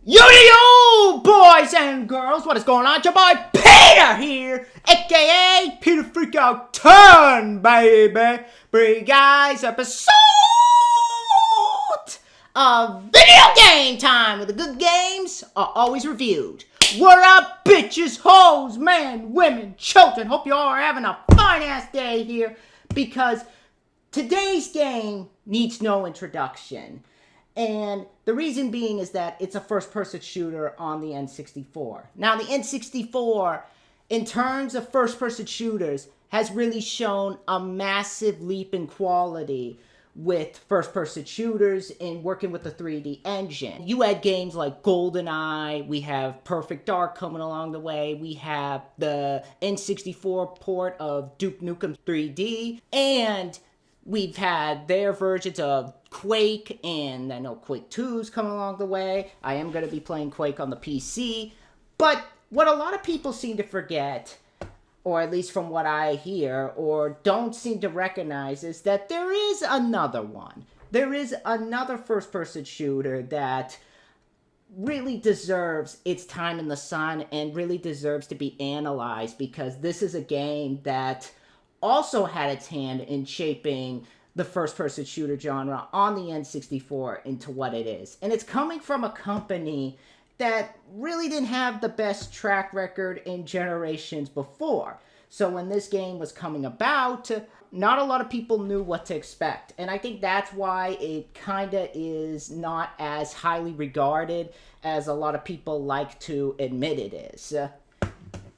Yo, boys and girls, what is going on? It's your boy Peter here, aka Peter Freakout 10, baby. Bring you guys episode of Video Game Time, where the good games are always reviewed. What up, bitches, hoes, men, women, children? Hope you all are having a fine-ass day here, because today's game needs no introduction. And the reason being is that it's a first-person shooter on the N64. Now, the N64, in terms of first-person shooters, has really shown a massive leap in quality with first-person shooters in working with the 3D engine. You had games like GoldenEye, we have Perfect Dark coming along the way, we have the N64 port of Duke Nukem 3D, and we've had their versions of Quake, and I know Quake 2's coming along the way. I am going to be playing Quake on the PC. But what a lot of people seem to forget, or at least from what I hear, or don't seem to recognize, is that there is another one. There is another first-person shooter that really deserves its time in the sun and really deserves to be analyzed, because this is a game that also had its hand in shaping the first-person shooter genre on the N64 into what it is. And it's coming from a company that really didn't have the best track record in generations before. So when this game was coming about, not a lot of people knew what to expect. And I think that's why it kinda is not as highly regarded as a lot of people like to admit it is.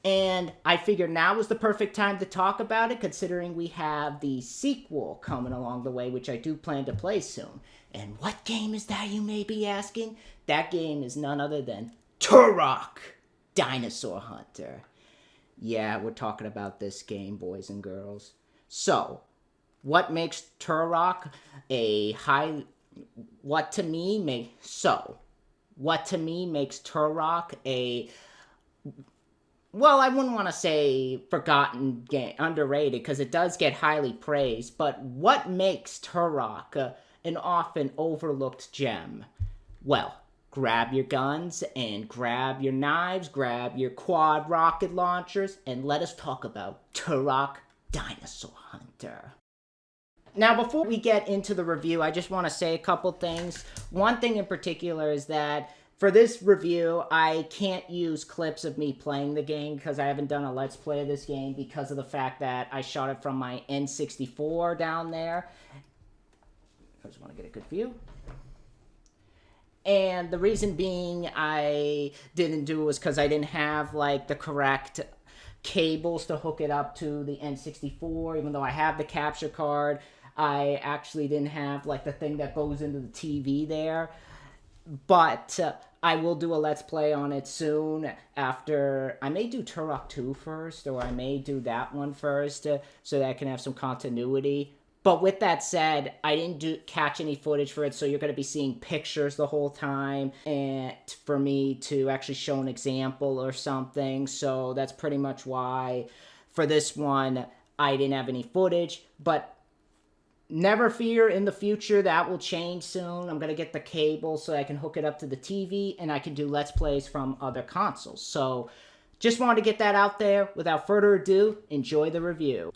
And I figured now was the perfect time to talk about it, considering we have the sequel coming along the way, which I do plan to play soon. And what game is that, you may be asking? That game is none other than Turok Dinosaur Hunter. Yeah, we're talking about this game, boys and girls. So, what makes Turok what to me makes Turok a... Well, I wouldn't want to say forgotten game, underrated, because it does get highly praised, but what makes Turok an often overlooked gem? Well, grab your guns and grab your knives, grab your quad rocket launchers, and let us talk about Turok Dinosaur Hunter. Now, before we get into the review, I just want to say a couple things. One thing in particular is that for this review, I can't use clips of me playing the game because I haven't done a Let's Play of this game because of the fact that I shot it from my N64 down there. I just want to get a good view. And the reason being I didn't do it was because I didn't have, like, the correct cables to hook it up to the N64. Even though I have the capture card, I actually didn't have, like, the thing that goes into the TV there. But I will do a Let's Play on it soon after. I may do Turok 2 first, or I may do that one first, so that I can have some continuity. But with that said, I didn't catch any footage for it, so you're going to be seeing pictures the whole time, and for me to actually show an example or something. So that's pretty much why for this one I didn't have any footage. But never fear, in the future that will change soon. I'm going to get the cable so I can hook it up to the TV, and I can do Let's Plays from other consoles. So just wanted to get that out there. Without further ado, enjoy the review.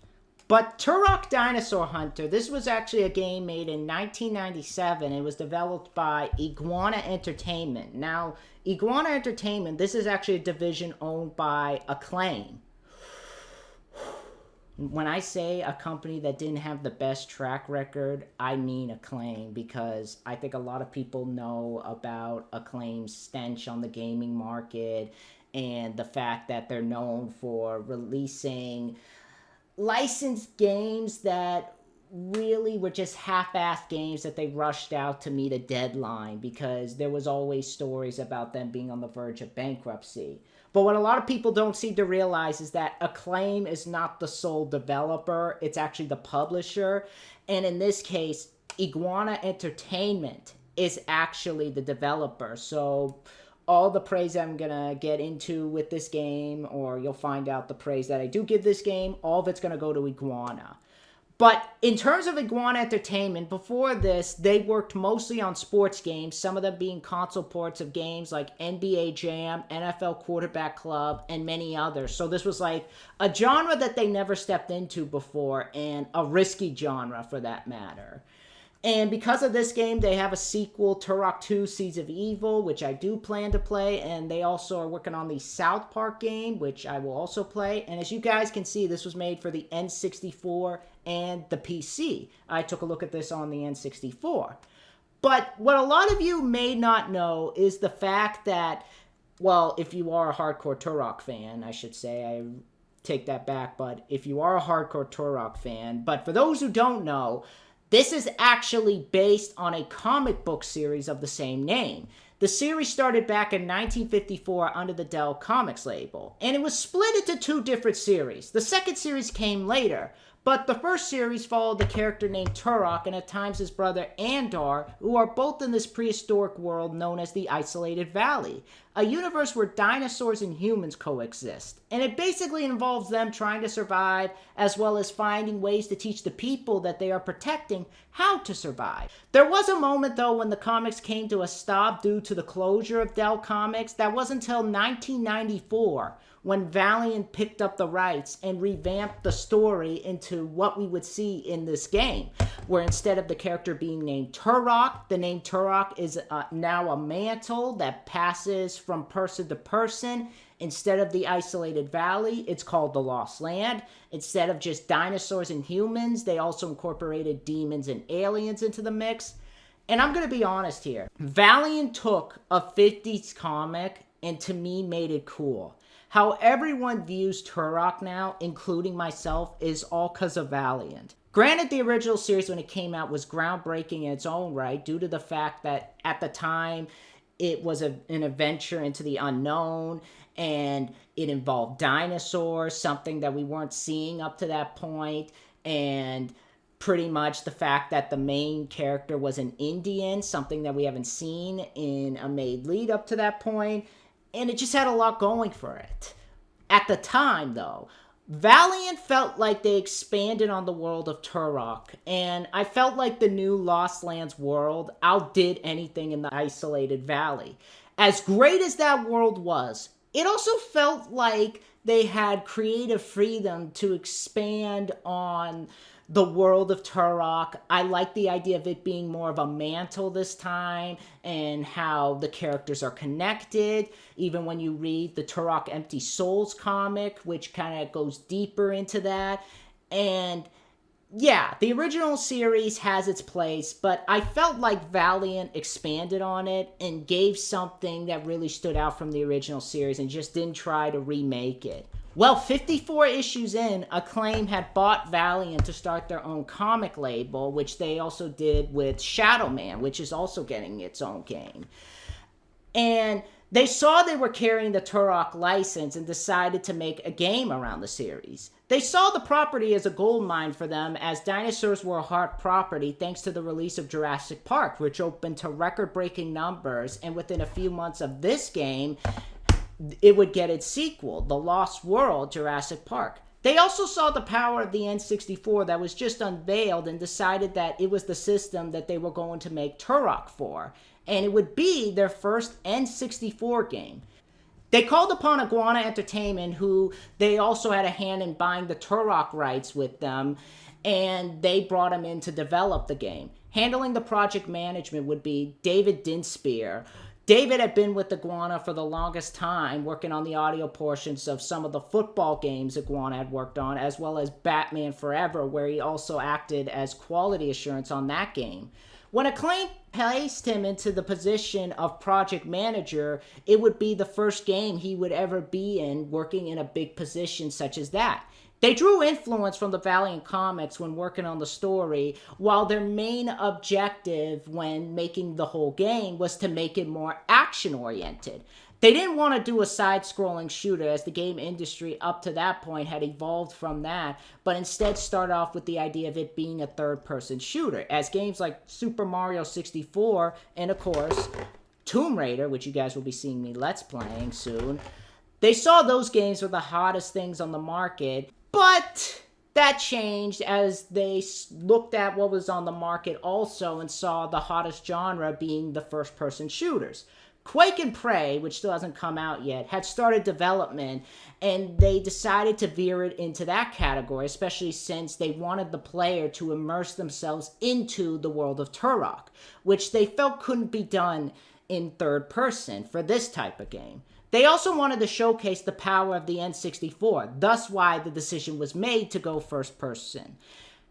But Turok Dinosaur Hunter, this was actually a game made in 1997. It was developed by Iguana Entertainment. Now, Iguana Entertainment, this is actually a division owned by Acclaim. When I say a company that didn't have the best track record, I mean Acclaim, because I think a lot of people know about Acclaim's stench on the gaming market and the fact that they're known for releasing licensed games that really were just half-assed games that they rushed out to meet a deadline, because there was always stories about them being on the verge of bankruptcy. But what a lot of people don't seem to realize is that Acclaim is not the sole developer, it's actually the publisher. And in this case, Iguana Entertainment is actually the developer. So all the praise I'm gonna get into with this game, or you'll find out the praise that I do give this game, all of it's gonna go to Iguana. But in terms of Iguana Entertainment, before this, they worked mostly on sports games, some of them being console ports of games like NBA Jam, NFL Quarterback Club, and many others. So this was like a genre that they never stepped into before, and a risky genre for that matter. And because of this game, they have a sequel, Turok 2 Seeds of Evil, which I do plan to play. And they also are working on the South Park game, which I will also play. And as you guys can see, this was made for the N64 and the PC. I took a look at this on the N64. But what a lot of you may not know is the fact that, well, if you are a hardcore Turok fan, I should say, I take that back. But if you are a hardcore Turok fan, but for those who don't know, this is actually based on a comic book series of the same name. The series started back in 1954 under the Dell Comics label, and it was split into two different series. The second series came later, but the first series followed the character named Turok and at times his brother Andar, who are both in this prehistoric world known as the Isolated Valley, a universe where dinosaurs and humans coexist. And it basically involves them trying to survive, as well as finding ways to teach the people that they are protecting how to survive. There was a moment, though, when the comics came to a stop due to the closure of Dell Comics. That was until 1994, when Valiant picked up the rights and revamped the story into what we would see in this game, where instead of the character being named Turok, the name Turok is now a mantle that passes from person to person. Instead of the Isolated Valley, it's called the Lost Land. Instead of just dinosaurs and humans, they also incorporated demons and aliens into the mix. And I'm going to be honest here. Valiant took a 50s comic and to me made it cool. How everyone views Turok now, including myself, is all because of Valiant. Granted, the original series when it came out was groundbreaking in its own right due to the fact that at the time it was an adventure into the unknown and it involved dinosaurs, something that we weren't seeing up to that point, and pretty much the fact that the main character was an Indian, something that we haven't seen in a made lead up to that point. And it just had a lot going for it. At the time, though, Valiant felt like they expanded on the world of Turok, and I felt like the new Lost Lands world outdid anything in the Isolated Valley. As great as that world was, it also felt like they had creative freedom to expand on the world of Turok. I like the idea of it being more of a mantle this time and how the characters are connected. Even when you read the Turok Empty Souls comic, which kind of goes deeper into that. And yeah, the original series has its place, but I felt like Valiant expanded on it and gave something that really stood out from the original series and just didn't try to remake it. Well, 54 issues in, Acclaim had bought Valiant to start their own comic label, which they also did with Shadow Man, which is also getting its own game. And they saw they were carrying the Turok license and decided to make a game around the series. They saw the property as a gold mine for them, as dinosaurs were a hot property thanks to the release of Jurassic Park, which opened to record-breaking numbers, and within a few months of this game, it would get its sequel, The Lost World Jurassic Park. They also saw the power of the N64 that was just unveiled and decided that it was the system that they were going to make Turok for, and it would be their first N64 game. They called upon Iguana Entertainment, who they also had a hand in buying the Turok rights with them, and they brought him in to develop the game. Handling the project management would be David Dinspear. David had been with Iguana for the longest time, working on the audio portions of some of the football games Iguana had worked on, as well as Batman Forever, where he also acted as quality assurance on that game. When Acclaim placed him into the position of project manager, it would be the first game he would ever be in working in a big position such as that. They drew influence from the Valiant Comics when working on the story, while their main objective when making the whole game was to make it more action-oriented. They didn't want to do a side-scrolling shooter, as the game industry up to that point had evolved from that, but instead start off with the idea of it being a third-person shooter, as games like Super Mario 64 and, of course, Tomb Raider, which you guys will be seeing me Let's Playing soon, they saw those games were the hottest things on the market. But That changed as they looked at what was on the market also and saw the hottest genre being the first-person shooters. Quake and Prey, which still hasn't come out yet, had started development, and they decided to veer it into that category, especially since they wanted the player to immerse themselves into the world of Turok, which they felt couldn't be done in third person for this type of game. They also wanted to showcase the power of the N64, thus why the decision was made to go first person.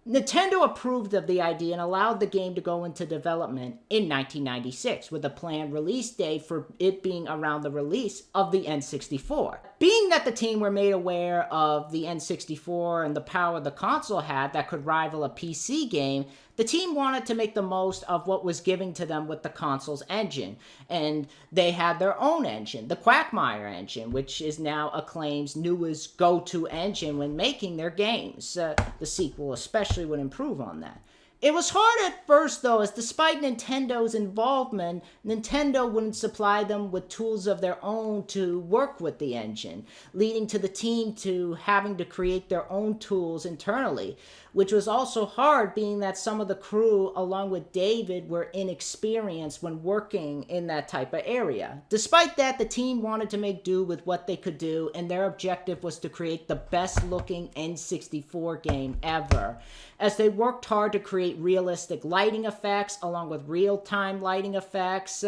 Nintendo approved of the idea and allowed the game to go into development in 1996 with a planned release date for it being around the release of the N64. Being that the team were made aware of the N64 and the power the console had that could rival a PC game, the team wanted to make the most of what was given to them with the console's engine, and they had their own engine, the Quagmire engine, which is now Acclaim's newest go-to engine when making their games. The sequel especially would improve on that. It was hard at first, though, as despite Nintendo's involvement, Nintendo wouldn't supply them with tools of their own to work with the engine, leading to the team to having to create their own tools internally, which was also hard being that some of the crew, along with David, were inexperienced when working in that type of area. Despite that, the team wanted to make do with what they could do, and their objective was to create the best-looking N64 game ever, as they worked hard to create realistic lighting effects along with real-time lighting effects,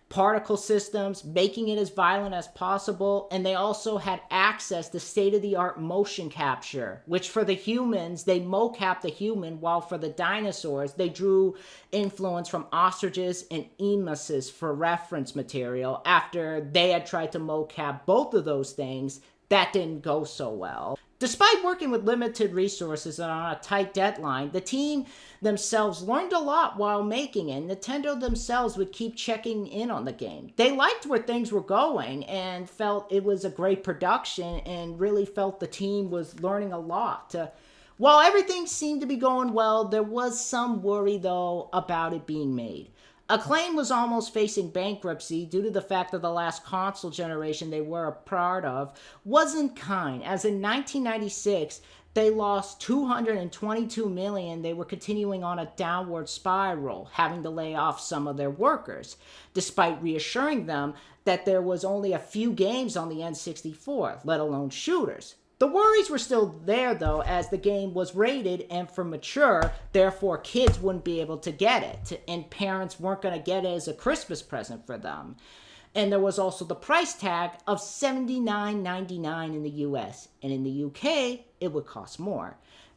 particle systems, making it as violent as possible, and they also had access to state-of-the-art motion capture, which for the humans, they mocap the human, while for the dinosaurs, they drew influence from ostriches and emuses for reference material. After they had tried to mocap both of those things, that didn't go so well. Despite working with limited resources and on a tight deadline, the team themselves learned a lot while making it. Nintendo themselves would keep checking in on the game. They liked where things were going and felt it was a great production and really felt the team was learning a lot. While everything seemed to be going well, there was some worry, though, about it being made. Acclaim was almost facing bankruptcy due to the fact that the last console generation they were a part of wasn't kind, as in 1996, they lost $222 million. They were continuing on a downward spiral, having to lay off some of their workers, despite reassuring them that there was only a few games on the N64, let alone shooters. The worries were still there, though, as the game was rated and for mature, therefore kids wouldn't be able to get it, and parents weren't going to get it as a Christmas present for them. And there was also the price tag of $79.99 in the US, and in the UK, it would cost more.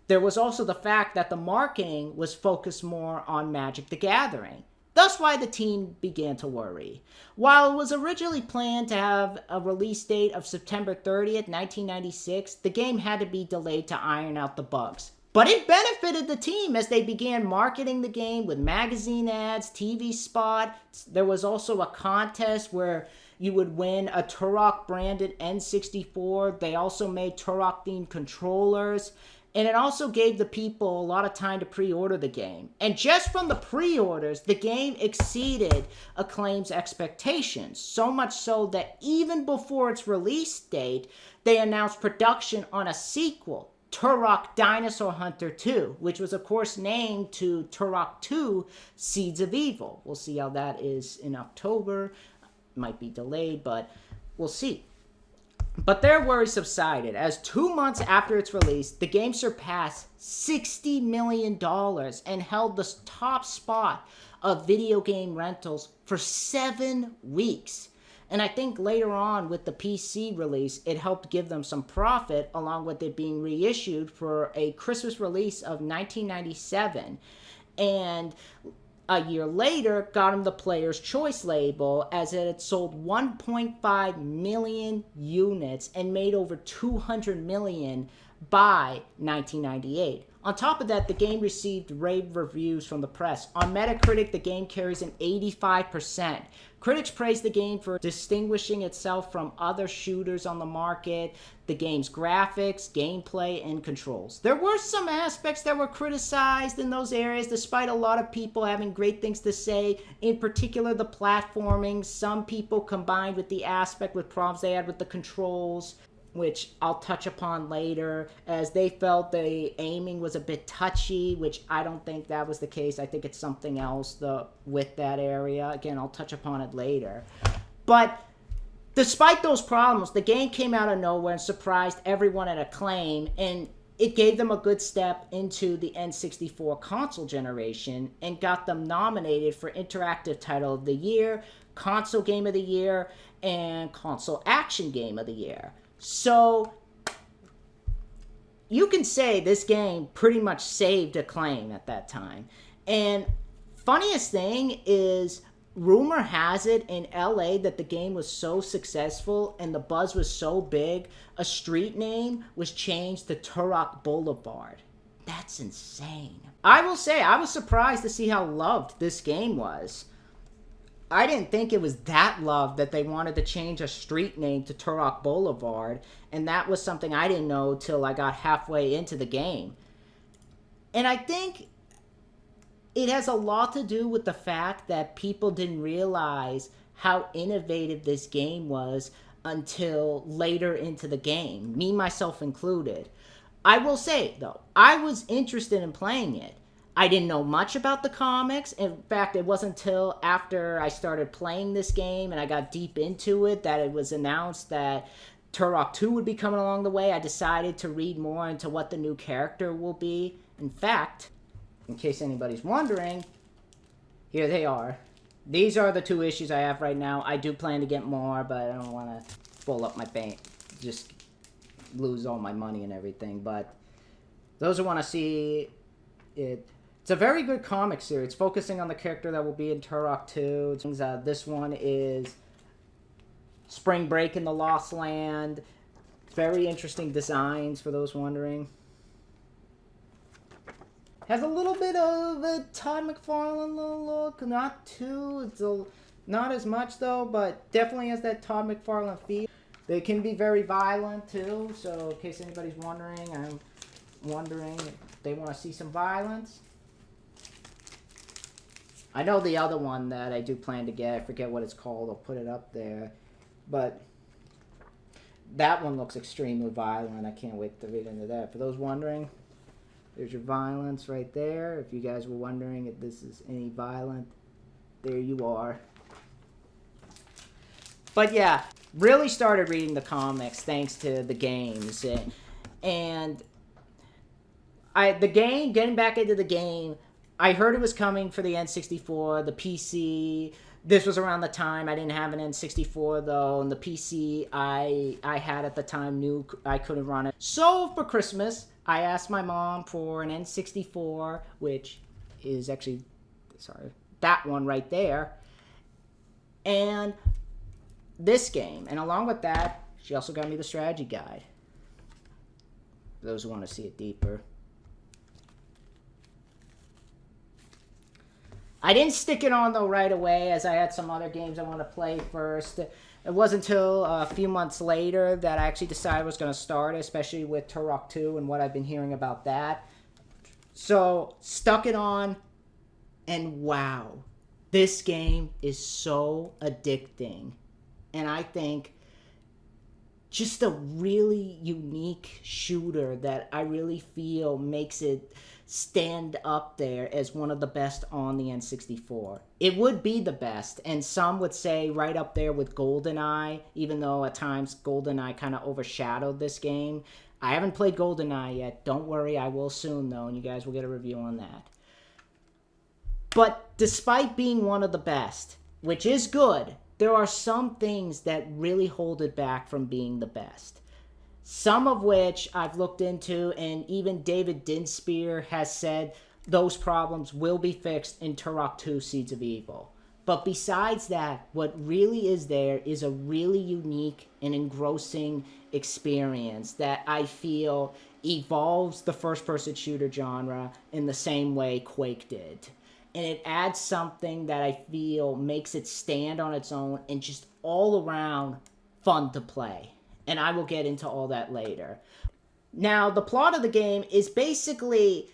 There was also the fact that the marketing was focused more on Magic the Gathering. Thus why the team began to worry. While it was originally planned to have a release date of September 30th, 1996, the game had to be delayed to iron out the bugs. But it benefited the team as they began marketing the game with magazine ads, TV spots. There was also a contest where you would win a Turok branded N64. They also made Turok themed controllers. And it also gave the people a lot of time to pre-order the game. And just from the pre-orders, the game exceeded Acclaim's expectations. So much so that even before its release date, they announced production on a sequel, Turok Dinosaur Hunter 2, which was of course named to Turok 2, Seeds of Evil. We'll see how that is in October. Might be delayed, but we'll see. But their worries subsided, as 2 months after its release, the game surpassed $60 million and held the top spot of video game rentals for 7 weeks. And I think later on with the PC release, it helped give them some profit, along with it being reissued for a Christmas release of 1997. And a year later, got him the Player's Choice label, as it had sold 1.5 million units and made over 200 million by 1998. On top of that, the game received rave reviews from the press. On Metacritic, the game carries an 85%. Critics praised the game for distinguishing itself from other shooters on the market, the game's graphics, gameplay, and controls. There were some aspects that were criticized in those areas, despite a lot of people having great things to say, in particular the platforming. Some people combined with the aspect with problems they had with the controls. which I'll touch upon later, as they felt the aiming was a bit touchy, which I don't think that was the case. I think it's something else with that area. Again, I'll touch upon it later. But despite those problems, the game came out of nowhere and surprised everyone at Acclaim, and it gave them a good step into the N64 console generation and got them nominated for Interactive Title of the Year, Console Game of the Year, and Console Action Game of the Year. So you can say this game pretty much saved Acclaim at that time. And funniest thing is, rumor has it in LA that the game was so successful and the buzz was so big, a street name was changed to Turok Boulevard. That's insane. I will say, I was surprised to see how loved this game was. I didn't think it was that loved that they wanted to change a street name to Turok Boulevard, and that was something I didn't know till I got halfway into the game. And I think it has a lot to do with the fact that people didn't realize how innovative this game was until later into the game, me, myself included. I will say, though, I was interested in playing it. I didn't know much about the comics. In fact, it wasn't until after I started playing this game and I got deep into it that it was announced that Turok 2 would be coming along the way. I decided to read more into what the new character will be. In fact, in case anybody's wondering, here they are. These are the 2 issues I have right now. I do plan to get more, but I don't want to full up my bank, just lose all my money and everything. But those who want to see it, it's a very good comic series, focusing on the character that will be in Turok 2. This one is Spring Break in the Lost Land. Very interesting designs for those wondering. Has a little bit of a Todd McFarlane look, not too, not as much though, but definitely has that Todd McFarlane feel. They can be very violent too, so in case anybody's wondering, I'm wondering if they want to see some violence. I know the other one that I do plan to get, I forget what it's called, I'll put it up there, but that one looks extremely violent. I can't wait to read into that. For those wondering, there's your violence right there. If you guys were wondering if this is any violent, there you are. But yeah, really started reading the comics thanks to the games. And getting back into the game, I heard it was coming for the N64, the PC. This was around the time I didn't have an N64 though, and the PC I had at the time knew I couldn't run it. So for Christmas, I asked my mom for an N64, which is actually, that one right there, and this game. And along with that, she also got me the strategy guide, for those who want to see it deeper. I didn't stick it on though right away, as I had some other games I want to play first. It wasn't until a few months later that I actually decided I was going to start, especially with Turok 2 and what I've been hearing about that. So, stuck it on, and wow, this game is so addicting. And I think just a really unique shooter that I really feel makes it stand up there as one of the best on the N64. It would be the best, and some would say right up there with GoldenEye, even though at times GoldenEye kind of overshadowed this game. I haven't played GoldenEye yet. Don't worry, I will soon though, and you guys will get a review on that. But despite being one of the best, which is good, there are some things that really hold it back from being the best. Some of which I've looked into, and even David Dinspear has said those problems will be fixed in Turok 2 Seeds of Evil. But besides that, what really is there is a really unique and engrossing experience that I feel evolves the first-person shooter genre in the same way Quake did. And it adds something that I feel makes it stand on its own and just all around fun to play. And I will get into all that later. Now, the plot of the game is basically,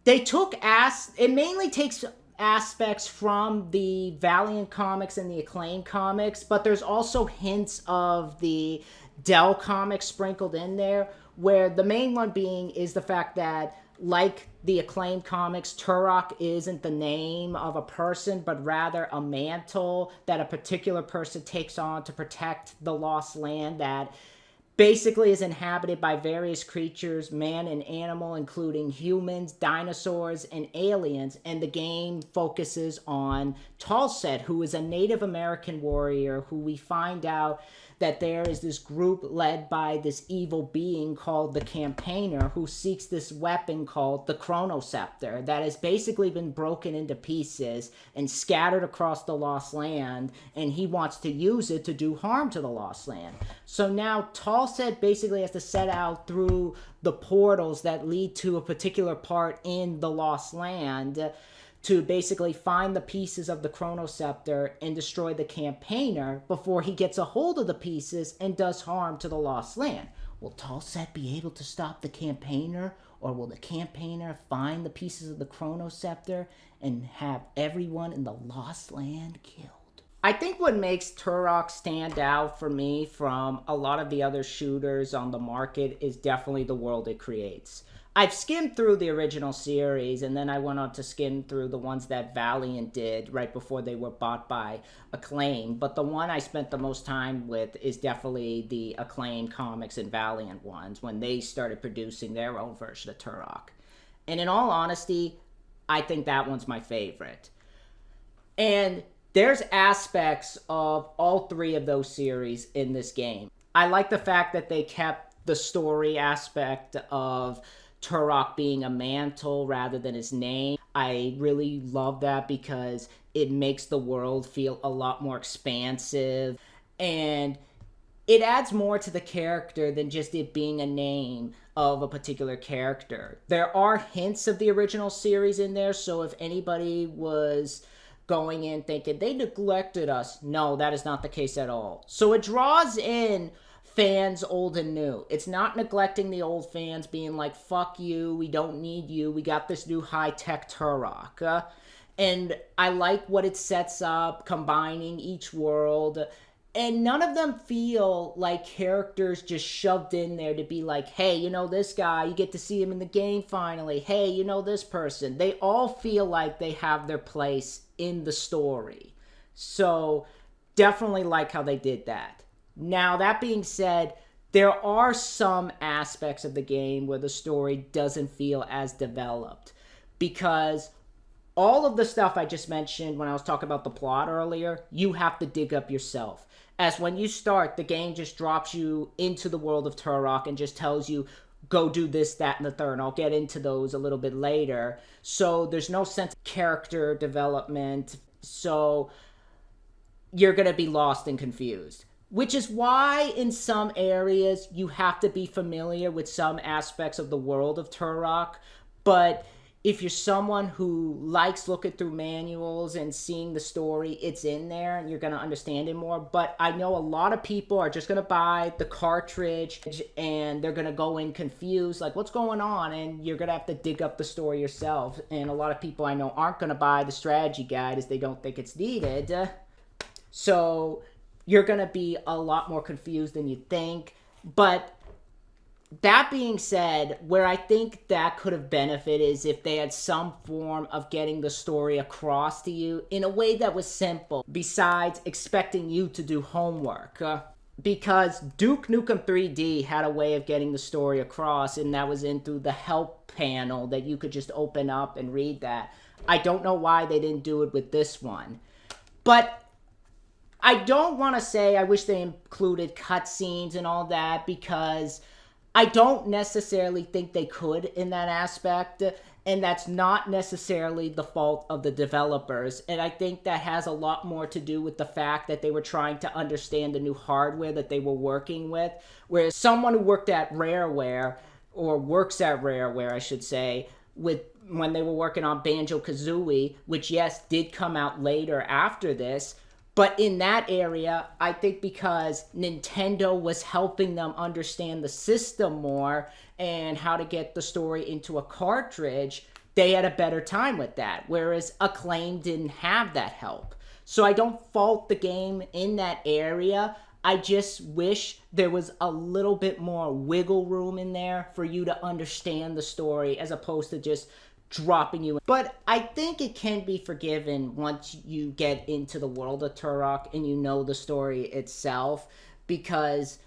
it mainly takes aspects from the Valiant Comics and the Acclaim comics, but there's also hints of the Dell comics sprinkled in there, where the main one being is the fact that, like the Acclaim comics, Turok isn't the name of a person, but rather a mantle that a particular person takes on to protect the lost land that basically is inhabited by various creatures, man and animal, including humans, dinosaurs, and aliens. And the game focuses on Talset, who is a Native American warrior who we find out that there is this group led by this evil being called the Campaigner who seeks this weapon called the Chronoscepter that has basically been broken into pieces and scattered across the Lost Land, and he wants to use it to do harm to the Lost Land. So now Talset basically has to set out through the portals that lead to a particular part in the Lost Land to basically find the pieces of the Chronoscepter and destroy the Campaigner before he gets a hold of the pieces and does harm to the Lost Land. Will Talset be able to stop the Campaigner, or will the Campaigner find the pieces of the Chronoscepter and have everyone in the Lost Land killed? I think what makes Turok stand out for me from a lot of the other shooters on the market is definitely the world it creates. I've skimmed through the original series, and then I went on to skim through the ones that Valiant did right before they were bought by Acclaim. But the one I spent the most time with is definitely the Acclaim comics and Valiant ones when they started producing their own version of Turok. And in all honesty, I think that one's my favorite. And there's aspects of all three of those series in this game. I like the fact that they kept the story aspect of Turok being a mantle rather than his name. I really love that because it makes the world feel a lot more expansive, and it adds more to the character than just it being a name of a particular character. There are hints of the original series in there, so if anybody was going in thinking they neglected us, no, that is not the case at all. So it draws in fans old and new. It's not neglecting the old fans being like, fuck you, we don't need you, we got this new high-tech Turok. And I like what it sets up, combining each world. And none of them feel like characters just shoved in there to be like, hey, you know this guy, you get to see him in the game finally. Hey, you know this person. They all feel like they have their place in the story. So definitely like how they did that. Now, that being said, there are some aspects of the game where the story doesn't feel as developed, because all of the stuff I just mentioned when I was talking about the plot earlier, you have to dig up yourself. As when you start, the game just drops you into the world of Turok and just tells you, go do this, that, and the third. And I'll get into those a little bit later. So there's no sense of character development. So you're going to be lost and confused. Which is why in some areas you have to be familiar with some aspects of the world of Turok. But if you're someone who likes looking through manuals and seeing the story, it's in there and you're going to understand it more. But I know a lot of people are just going to buy the cartridge and they're going to go in confused, like, what's going on? And you're going to have to dig up the story yourself. And a lot of people I know aren't going to buy the strategy guide as they don't think it's needed. So you're going to be a lot more confused than you think. But that being said, where I think that could have benefited is if they had some form of getting the story across to you in a way that was simple, besides expecting you to do homework. Because Duke Nukem 3D had a way of getting the story across, and that was in through the help panel that you could just open up and read that. I don't know why they didn't do it with this one. But I don't want to say I wish they included cutscenes and all that, because I don't necessarily think they could in that aspect, and that's not necessarily the fault of the developers. And I think that has a lot more to do with the fact that they were trying to understand the new hardware that they were working with, whereas someone who worked at Rareware, or works at Rareware, I should say, when they were working on Banjo-Kazooie, which, yes, did come out later after this. But in that area, I think because Nintendo was helping them understand the system more and how to get the story into a cartridge, they had a better time with that. Whereas Acclaim didn't have that help. So I don't fault the game in that area. I just wish there was a little bit more wiggle room in there for you to understand the story as opposed to just dropping you in. But I think it can be forgiven once you get into the world of Turok and you know the story itself, because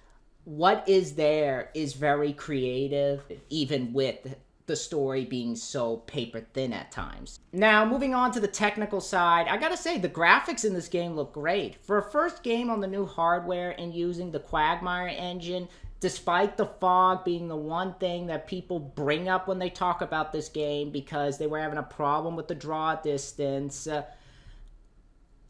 what is there is very creative, even with the story being so paper thin at times. Now, moving on to the technical side, I gotta say the graphics in this game look great. For a first game on the new hardware and using the Quagmire engine, despite the fog being the one thing that people bring up when they talk about this game because they were having a problem with the draw distance,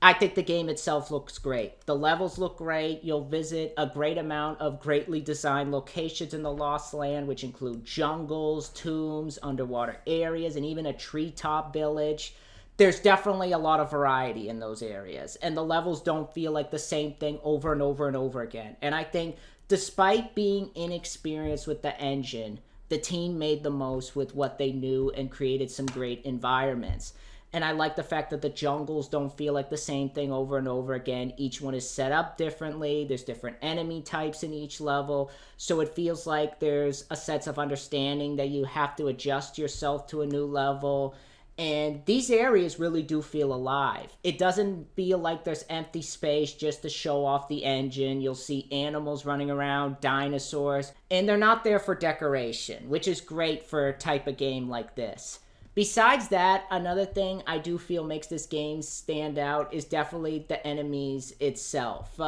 I think the game itself looks great. The levels look great. You'll visit a great amount of greatly designed locations in the Lost Land, which include jungles, tombs, underwater areas, and even a treetop village. There's definitely a lot of variety in those areas, and the levels don't feel like the same thing over and over and over again. And I think despite being inexperienced with the engine, the team made the most with what they knew and created some great environments. And I like the fact that the jungles don't feel like the same thing over and over again. Each one is set up differently. There's different enemy types in each level. So it feels like there's a sense of understanding that you have to adjust yourself to a new level. And these areas really do feel alive. It doesn't feel like there's empty space just to show off the engine. You'll see animals running around, dinosaurs, and they're not there for decoration, which is great for a type of game like this. Besides that, another thing I do feel makes this game stand out is definitely the enemies itself.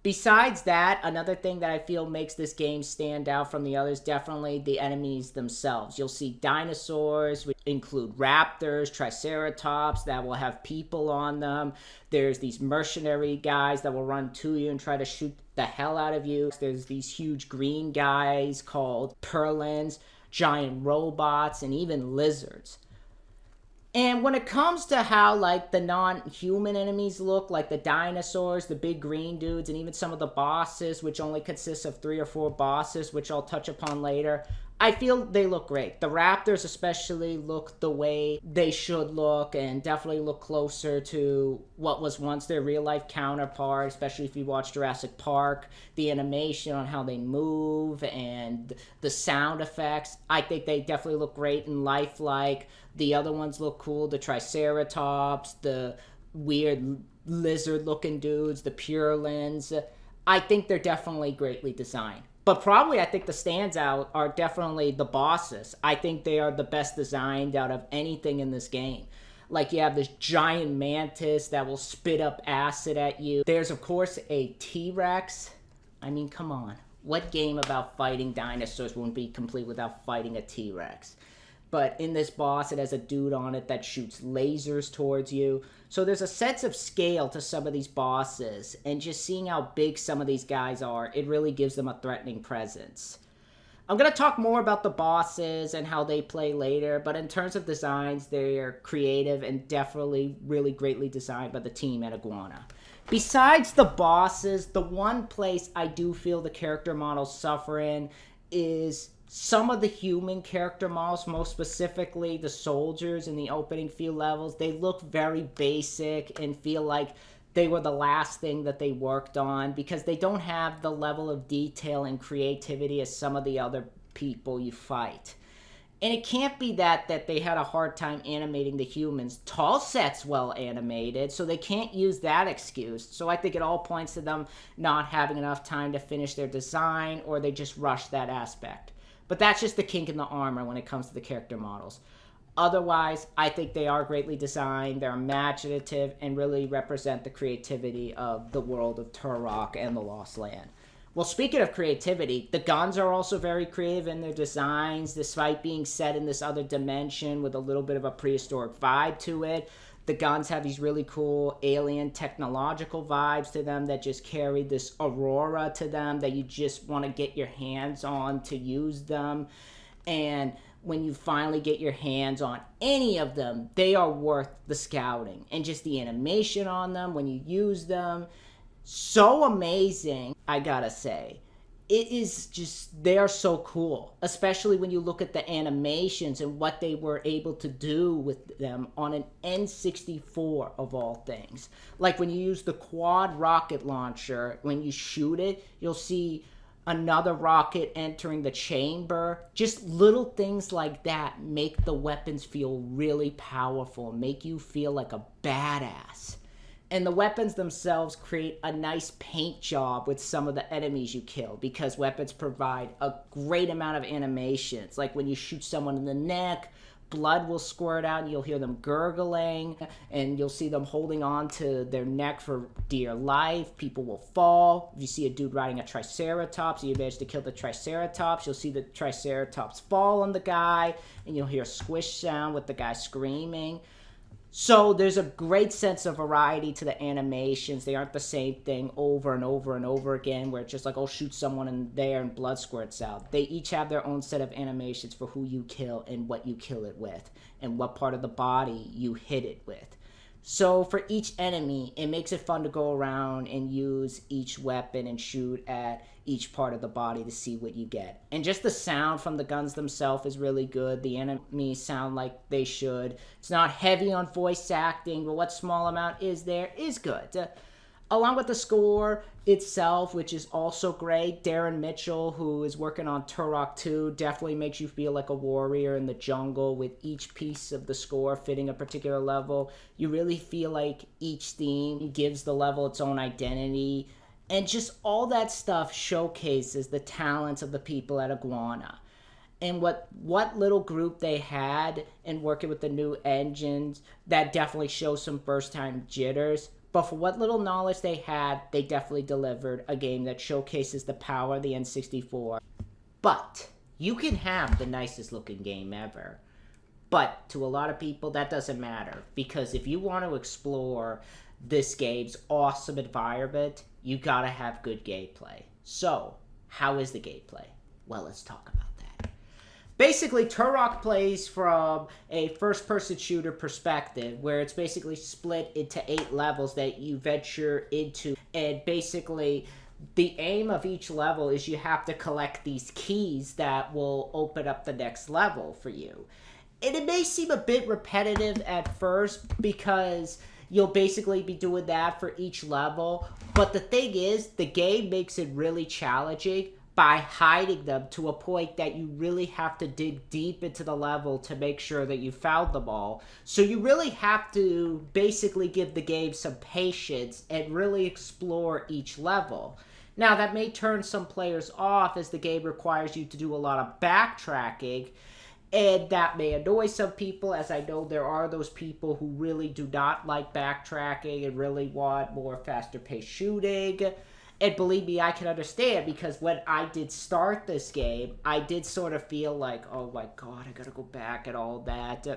Besides that, another thing that I feel makes this game stand out from the others, definitely the enemies themselves. You'll see dinosaurs, which include raptors, triceratops that will have people on them. There's these mercenary guys that will run to you and try to shoot the hell out of you. There's these huge green guys called purlins, giant robots, and even lizards. And when it comes to how like the non-human enemies look, like the dinosaurs, the big green dudes, and even some of the bosses, which only consists of 3 or 4 bosses, which I'll touch upon later, I feel they look great. The raptors especially look the way they should look and definitely look closer to what was once their real-life counterpart, especially if you watch Jurassic Park. The animation on how they move and the sound effects, I think they definitely look great and lifelike. The other ones look cool, the triceratops, the weird lizard-looking dudes, the purlins. I think they're definitely greatly designed. But probably I think the standout are definitely the bosses. I think they are the best designed out of anything in this game. Like you have this giant mantis that will spit up acid at you. There's of course a T-Rex. I mean, come on. What game about fighting dinosaurs wouldn't be complete without fighting a T-Rex? But in this boss, it has a dude on it that shoots lasers towards you. So there's a sense of scale to some of these bosses, and just seeing how big some of these guys are, it really gives them a threatening presence. I'm going to talk more about the bosses and how they play later, but in terms of designs, they're creative and definitely really greatly designed by the team at Iguana. Besides the bosses, the one place I do feel the character models suffer in is some of the human character models, most specifically the soldiers in the opening few levels. They look very basic and feel like they were the last thing that they worked on because they don't have the level of detail and creativity as some of the other people you fight. And it can't be that they had a hard time animating the humans. Talset's well animated, so they can't use that excuse. So I think it all points to them not having enough time to finish their design, or they just rushed that aspect. But that's just the kink in the armor when it comes to the character models. Otherwise, I think they are greatly designed, they're imaginative, and really represent the creativity of the world of Turok and the Lost Land. Well, speaking of creativity, the guns are also very creative in their designs, despite being set in this other dimension with a little bit of a prehistoric vibe to it. The guns have these really cool alien technological vibes to them that just carry this aurora to them that you just want to get your hands on to use them. And when you finally get your hands on any of them, they are worth the scouting. And just the animation on them when you use them, so amazing, I gotta say. it is just, they are so cool, especially when you look at the animations and what they were able to do with them on an N64 of all things. Like when you use the quad rocket launcher, when you shoot it, you'll see another rocket entering the chamber. Just little things like that make the weapons feel really powerful, make you feel like a badass. And the weapons themselves create a nice paint job with some of the enemies you kill, because weapons provide a great amount of animations. Like when you shoot someone in the neck, blood will squirt out and you'll hear them gurgling, and you'll see them holding on to their neck for dear life. People will fall. If you see a dude riding a triceratops and you manage to kill the triceratops, you'll see the triceratops fall on the guy and you'll hear a squish sound with the guy screaming. So there's a great sense of variety to the animations. They aren't the same thing over and over and over again, where it's just like, oh, shoot someone in there and blood squirts out. They each have their own set of animations for who you kill and what you kill it with, and what part of the body you hit it with. So for each enemy, it makes it fun to go around and use each weapon and shoot at each part of the body to see what you get. And just the sound from the guns themselves is really good. The enemies sound like they should. It's not heavy on voice acting, but what small amount is there is good. Along with the score itself, which is also great, Darren Mitchell, who is working on Turok 2, definitely makes you feel like a warrior in the jungle, with each piece of the score fitting a particular level. You really feel like each theme gives the level its own identity, and just all that stuff showcases the talents of the people at Iguana. And what little group they had in working with the new engines, that definitely shows some first-time jitters. But for what little knowledge they had, they definitely delivered a game that showcases the power of the N64. But you can have the nicest looking game ever. But to a lot of people, that doesn't matter. Because if you want to explore this game's awesome environment, you gotta have good gameplay. So, how is the gameplay? Well, let's talk about that. Basically, Turok plays from a first-person shooter perspective, where it's basically split into 8 levels that you venture into. And basically, the aim of each level is you have to collect these keys that will open up the next level for you. And it may seem a bit repetitive at first, because you'll basically be doing that for each level. But the thing is, the game makes it really challenging by hiding them to a point that you really have to dig deep into the level to make sure that you found them all. So you really have to basically give the game some patience and really explore each level. Now, that may turn some players off, as the game requires you to do a lot of backtracking, and that may annoy some people, as I know there are those people who really do not like backtracking and really want more faster-paced shooting. And believe me, I can understand, because when I did start this game, I did sort of feel like, oh my god, I gotta go back and all that.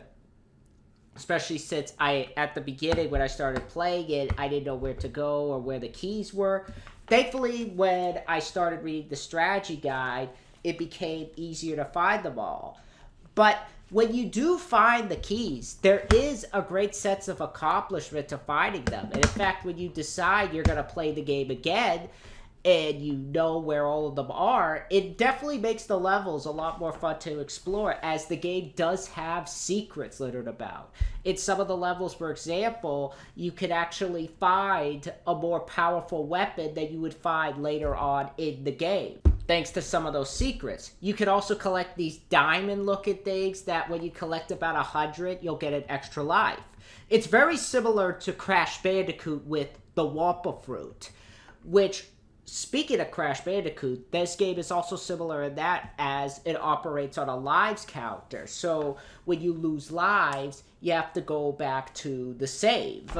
Especially since at the beginning, when I started playing it, I didn't know where to go or where the keys were. Thankfully, when I started reading the strategy guide, it became easier to find them all. But when you do find the keys, there is a great sense of accomplishment to finding them. And in fact, when you decide you're going to play the game again and you know where all of them are, it definitely makes the levels a lot more fun to explore, as the game does have secrets littered about. In some of the levels, for example, you could actually find a more powerful weapon than you would find later on in the game, thanks to some of those secrets. You could also collect these diamond-looking things that when you collect about 100, you'll get an extra life. It's very similar to Crash Bandicoot with the Wampa Fruit, which, speaking of Crash Bandicoot, this game is also similar in that, as it operates on a lives counter. So when you lose lives, you have to go back to the save,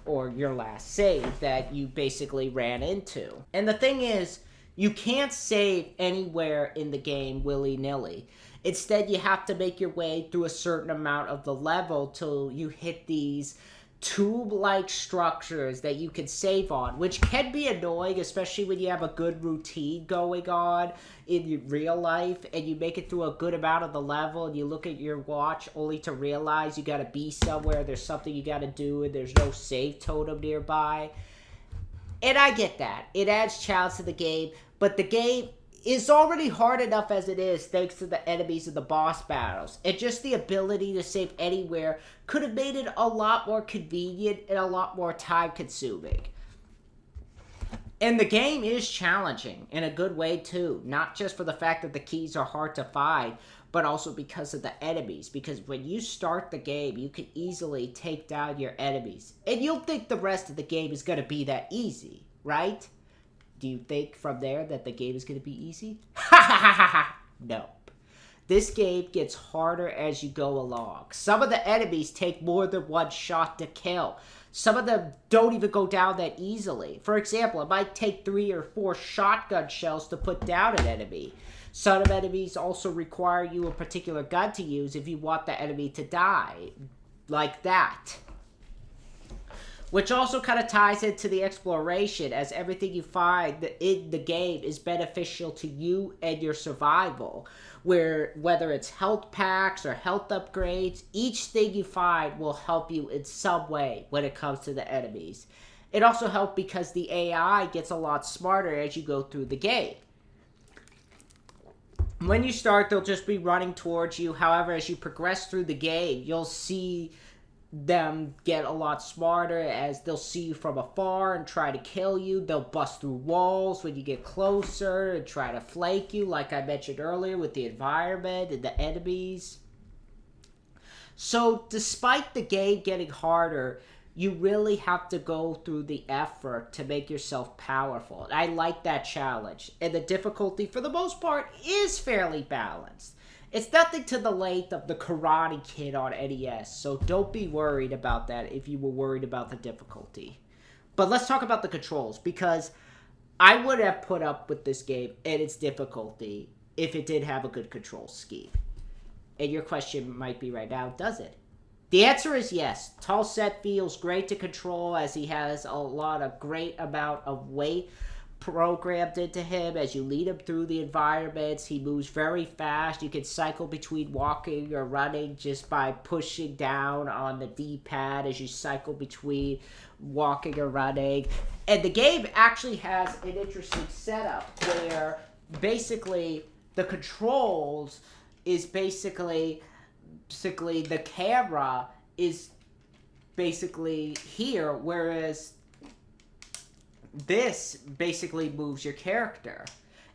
or your last save that you basically ran into. And the thing is, you can't save anywhere in the game willy-nilly. Instead, you have to make your way through a certain amount of the level till you hit these tube-like structures that you can save on, which can be annoying, especially when you have a good routine going on in your real life and you make it through a good amount of the level and you look at your watch only to realize you gotta be somewhere, there's something you gotta do, and there's no save totem nearby. And I get that. It adds challenge to the game, but the game is already hard enough as it is thanks to the enemies and the boss battles. And just the ability to save anywhere could have made it a lot more convenient and a lot more time consuming. And the game is challenging in a good way too. Not just for the fact that the keys are hard to find, but also because of the enemies. Because when you start the game, you can easily take down your enemies. And you'll think the rest of the game is going to be that easy, right? Do you think from there that the game is going to be easy? Ha ha ha ha ha! Nope. This game gets harder as you go along. Some of the enemies take more than one shot to kill. Some of them don't even go down that easily. For example, it might take 3 or 4 shotgun shells to put down an enemy. Some enemies also require you a particular gun to use if you want the enemy to die. Like that. Which also kind of ties into the exploration, as everything you find in the game is beneficial to you and your survival. Whether it's health packs or health upgrades, each thing you find will help you in some way when it comes to the enemies. It also helps because the AI gets a lot smarter as you go through the game. When you start, they'll just be running towards you. However, as you progress through the game, you'll see them get a lot smarter as they'll see you from afar and try to kill you. They'll bust through walls when you get closer and try to flank you, like I mentioned earlier with the environment and the enemies. So despite the game getting harder, you really have to go through the effort to make yourself powerful. I like that challenge. And the difficulty, for the most part, is fairly balanced. It's nothing to the length of the Karate Kid on NES, so don't be worried about that if you were worried about the difficulty. But let's talk about the controls, because I would have put up with this game and its difficulty if it did have a good control scheme. And your question might be right now, does it? The answer is yes. Talset feels great to control as he has a great amount of weight programmed into him as you lead him through the environments. He moves very fast. You can cycle between walking or running just by pushing down on the D-pad as you cycle between walking or running. And the game actually has an interesting setup where basically the controls is basically the camera is basically here, whereas this basically moves your character.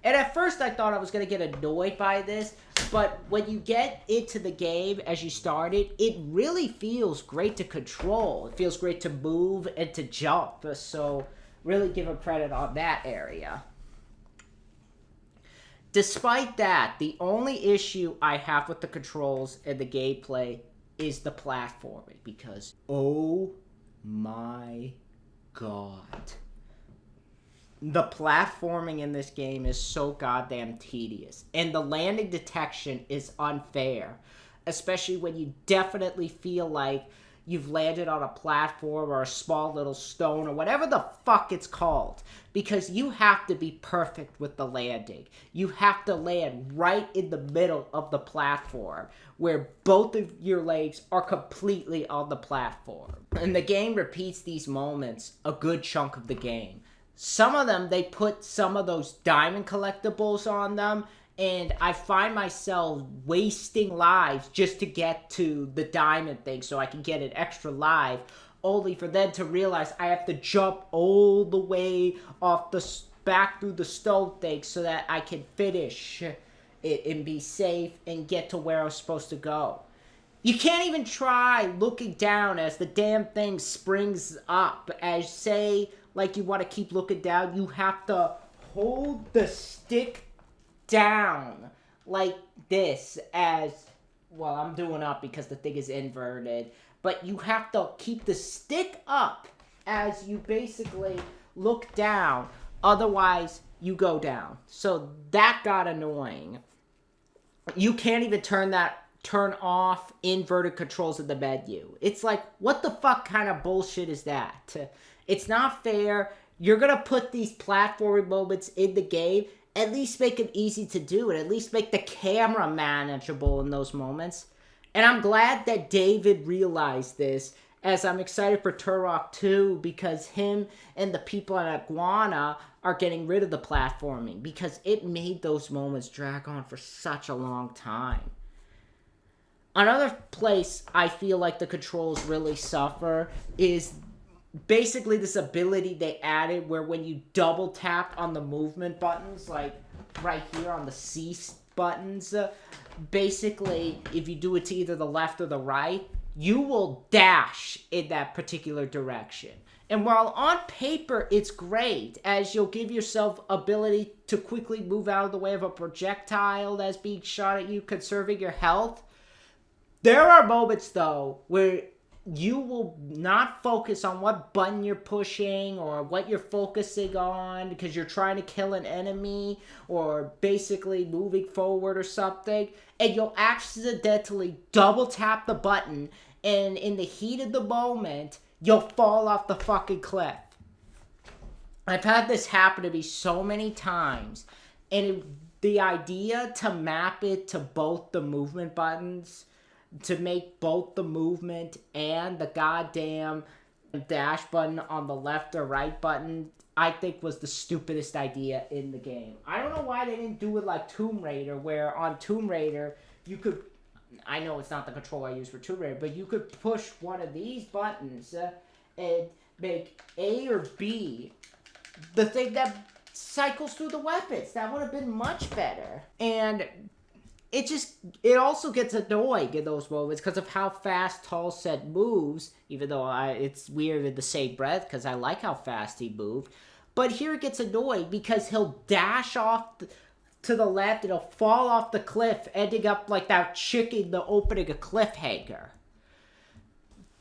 And at first I thought I was going to get annoyed by this, but when you get into the game as you started, it really feels great to control. It feels great to move and to jump, so really give him credit on that area. Despite that, the only issue I have with the controls and the gameplay is the platforming, because oh my god. The platforming in this game is so goddamn tedious, and the landing detection is unfair, especially when you definitely feel like you've landed on a platform or a small little stone or whatever the fuck it's called, because you have to be perfect with the landing. You have to land right in the middle of the platform where both of your legs are completely on the platform. And the game repeats these moments a good chunk of the game. Some of them, they put some of those diamond collectibles on them, and I find myself wasting lives just to get to the diamond thing so I can get an extra life, only for them to realize I have to jump all the way off back through the stone thing so that I can finish it and be safe and get to where I'm supposed to go. You can't even try looking down as the damn thing springs up. As say, like you want to keep looking down, you have to hold the stick down like this as, well, I'm doing up because the thing is inverted, but you have to keep the stick up as you basically look down, otherwise you go down. So that got annoying. You can't even turn off inverted controls in the menu. It's like, what the fuck kind of bullshit is that? It's not fair. You're gonna put these platforming moments in the game, at least make them easy to do, and at least make the camera manageable in those moments. And I'm glad that David realized this as I'm excited for Turok 2 because him and the people at Iguana are getting rid of the platforming because it made those moments drag on for such a long time. Another place I feel like the controls really suffer is basically this ability they added where when you double tap on the movement buttons, like right here on the C buttons, basically if you do it to either the left or the right, you will dash in that particular direction. And while on paper it's great, as you'll give yourself ability to quickly move out of the way of a projectile that's being shot at you, conserving your health, there are moments though where you will not focus on what button you're pushing or what you're focusing on because you're trying to kill an enemy or basically moving forward or something, and you'll accidentally double tap the button, and in the heat of the moment, you'll fall off the fucking cliff. I've had this happen to me so many times, and the idea to map it to both the movement buttons, to make both the movement and the goddamn dash button on the left or right button, I think was the stupidest idea in the game. I don't know why they didn't do it like Tomb Raider, where on Tomb Raider, you could, I know it's not the control I use for Tomb Raider, but you could push one of these buttons and make A or B the thing that cycles through the weapons. That would have been much better. And it also gets annoying in those moments because of how fast Tallset moves, even though it's weird in the same breath because I like how fast he moved. But here it gets annoying because he'll dash off to the left and he'll fall off the cliff, ending up like that chicken the opening a cliffhanger.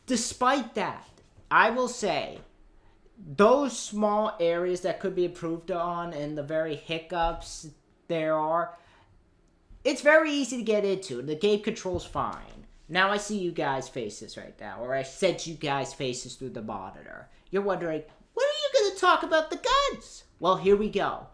Despite that, I will say, those small areas that could be improved on and the very hiccups there are, it's very easy to get into. The game controls fine. Now I see you guys' faces right now, or I sense you guys' faces through the monitor. You're wondering, when are you going to talk about the guns? Well, here we go.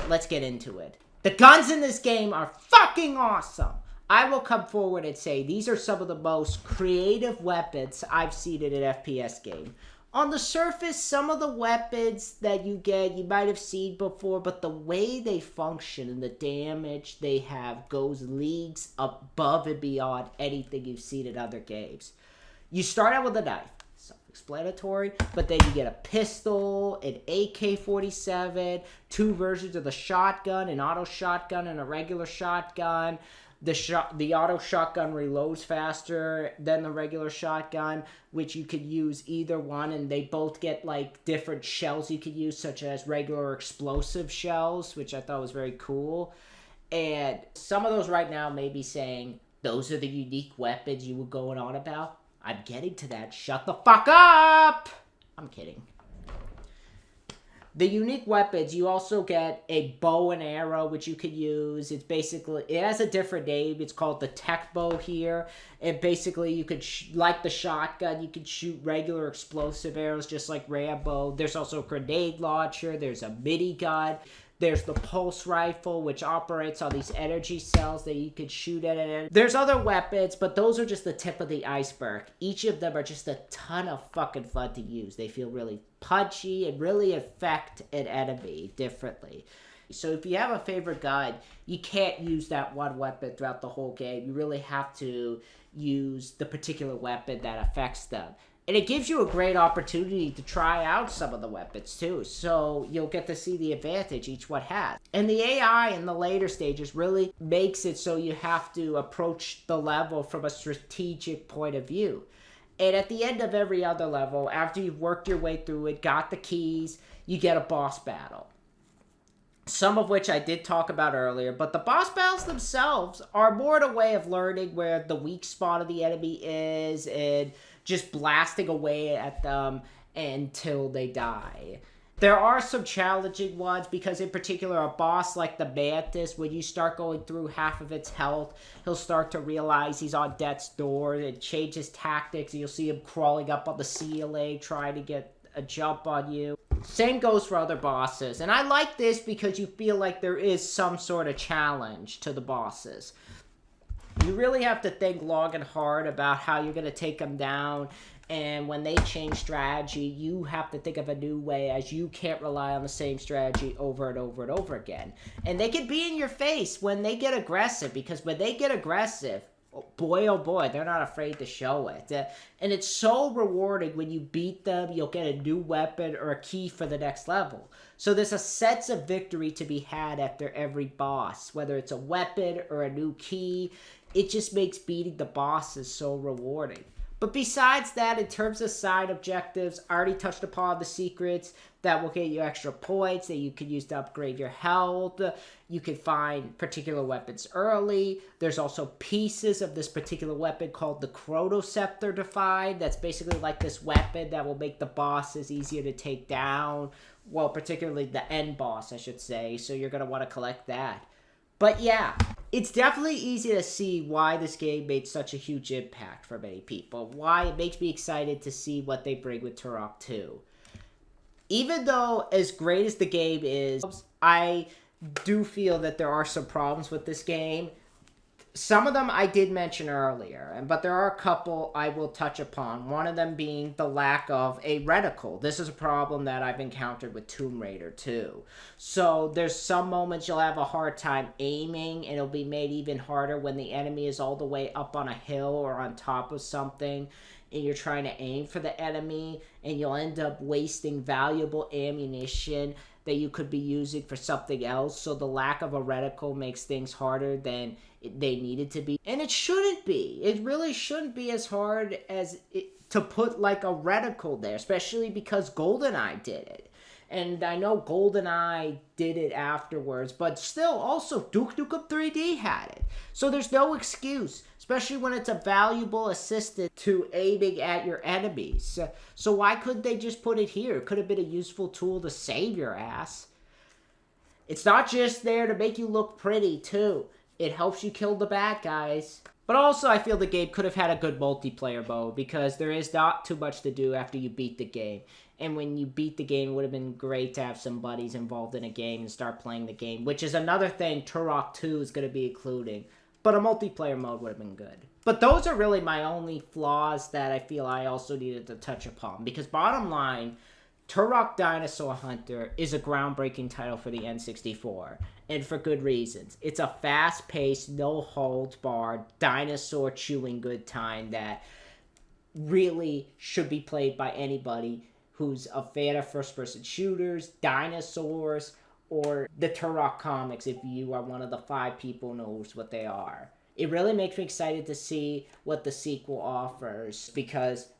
Let's get into it. The guns in this game are fucking awesome. I will come forward and say these are some of the most creative weapons I've seen in an FPS game. On the surface, some of the weapons that you get, you might have seen before, but the way they function and the damage they have goes leagues above and beyond anything you've seen in other games. You start out with a knife, self-explanatory, but then you get a pistol, an AK-47, two versions of the shotgun, an auto shotgun and a regular shotgun. The auto shotgun reloads faster than the regular shotgun, which you could use either one, and they both get like different shells you could use, such as regular explosive shells, which I thought was very cool. And some of those right now may be saying, those are the unique weapons you were going on about. I'm getting to that. Shut the fuck up! I'm kidding. The unique weapons, you also get a bow and arrow, which you could use. It's basically, it has a different name. It's called the tech bow here. And basically, you could, like the shotgun, you could shoot regular explosive arrows, just like Rambo. There's also a grenade launcher. There's a minigun. There's the pulse rifle, which operates on these energy cells that you could shoot at it. There's other weapons, but those are just the tip of the iceberg. Each of them are just a ton of fucking fun to use. They feel really punchy and really affect an enemy differently. So if you have a favorite gun, you can't use that one weapon throughout the whole game. You really have to use the particular weapon that affects them. And it gives you a great opportunity to try out some of the weapons too. So you'll get to see the advantage each one has. And the AI in the later stages really makes it so you have to approach the level from a strategic point of view. And at the end of every other level, after you've worked your way through it, got the keys, you get a boss battle. Some of which I did talk about earlier, but the boss battles themselves are more a way of learning where the weak spot of the enemy is and just blasting away at them until they die. There are some challenging ones because in particular a boss like the Mantis, when you start going through half of its health, he'll start to realize he's on death's door and change his tactics, and you'll see him crawling up on the ceiling trying to get a jump on you. Same goes for other bosses, and I like this because you feel like there is some sort of challenge to the bosses. You really have to think long and hard about how you're going to take them down. And when they change strategy, you have to think of a new way, as you can't rely on the same strategy over and over and over again. And they can be in your face when they get aggressive, because when they get aggressive, boy, oh boy, they're not afraid to show it. And it's so rewarding when you beat them. You'll get a new weapon or a key for the next level. So there's a sense of victory to be had after every boss, whether it's a weapon or a new key. It just makes beating the bosses so rewarding. But besides that, in terms of side objectives, I already touched upon the secrets that will get you extra points that you can use to upgrade your health. You can find particular weapons early. There's also pieces of this particular weapon called the Chronoceptor to find. That's basically like this weapon that will make the bosses easier to take down. Well, particularly the end boss, I should say. So you're going to want to collect that. But yeah, it's definitely easy to see why this game made such a huge impact for many people. Why it makes me excited to see what they bring with Turok 2. Even though as great as the game is, I do feel that there are some problems with this game. Some of them I did mention earlier, but there are a couple I will touch upon. One of them being the lack of a reticle. This is a problem that I've encountered with Tomb Raider 2. So there's some moments you'll have a hard time aiming, and it'll be made even harder when the enemy is all the way up on a hill or on top of something, and you're trying to aim for the enemy, and you'll end up wasting valuable ammunition that you could be using for something else. So the lack of a reticle makes things harder than they needed to be. And it shouldn't be. It really shouldn't be as hard as to put like a reticle there, especially because GoldenEye did it. And I know GoldenEye did it afterwards, but still, also, Duke Nukem 3D had it. So there's no excuse, especially when it's a valuable assistant to aiming at your enemies. So why couldn't they just put it here? It could have been a useful tool to save your ass. It's not just there to make you look pretty, too. It helps you kill the bad guys. But also, I feel the game could have had a good multiplayer mode, because there is not too much to do after you beat the game. And when you beat the game, it would have been great to have some buddies involved in a game and start playing the game, which is another thing Turok 2 is going to be including. But a multiplayer mode would have been good. But those are really my only flaws that I feel I also needed to touch upon. Because bottom line, Turok Dinosaur Hunter is a groundbreaking title for the N64. And for good reasons. It's a fast-paced, no-holds-barred, dinosaur-chewing good time that really should be played by anybody who's a fan of first-person shooters, dinosaurs, or the Turok comics, if you are one of the 5 people who knows what they are. It really makes me excited to see what the sequel offers, because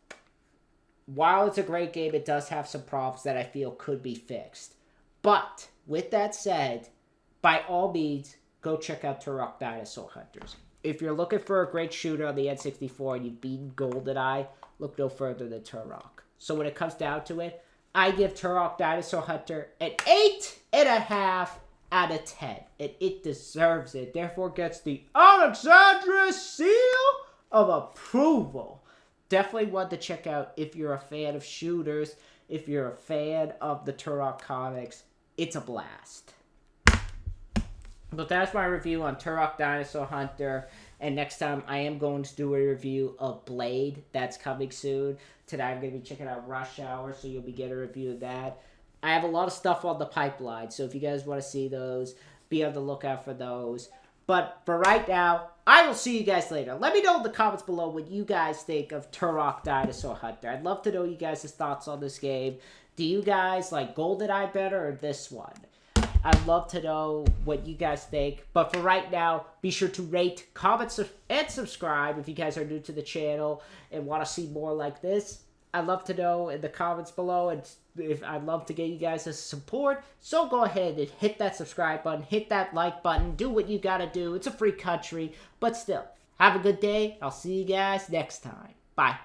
while it's a great game, it does have some problems that I feel could be fixed. But, with that said, by all means, go check out Turok Dinosaur Hunters. If you're looking for a great shooter on the N64 and you've beaten GoldenEye, look no further than Turok. So when it comes down to it, I give Turok Dinosaur Hunter an 8.5 out of 10. And it deserves it. Therefore gets the Alexandra seal of approval. Definitely one to check out if you're a fan of shooters. If you're a fan of the Turok comics, it's a blast. But that's my review on Turok Dinosaur Hunter. And next time, I am going to do a review of Blade. That's coming soon. Today, I'm going to be checking out Rush Hour, so you'll be getting a review of that. I have a lot of stuff on the pipeline, so if you guys want to see those, be on the lookout for those. But for right now, I will see you guys later. Let me know in the comments below what you guys think of Turok Dinosaur Hunter. I'd love to know you guys' thoughts on this game. Do you guys like GoldenEye better or this one? I'd love to know what you guys think. But for right now, be sure to rate, comment, and subscribe if you guys are new to the channel and want to see more like this. I'd love to know in the comments below, and I'd love to get you guys' support. So go ahead and hit that subscribe button, hit that like button, do what you gotta do. It's a free country, but still, have a good day. I'll see you guys next time. Bye.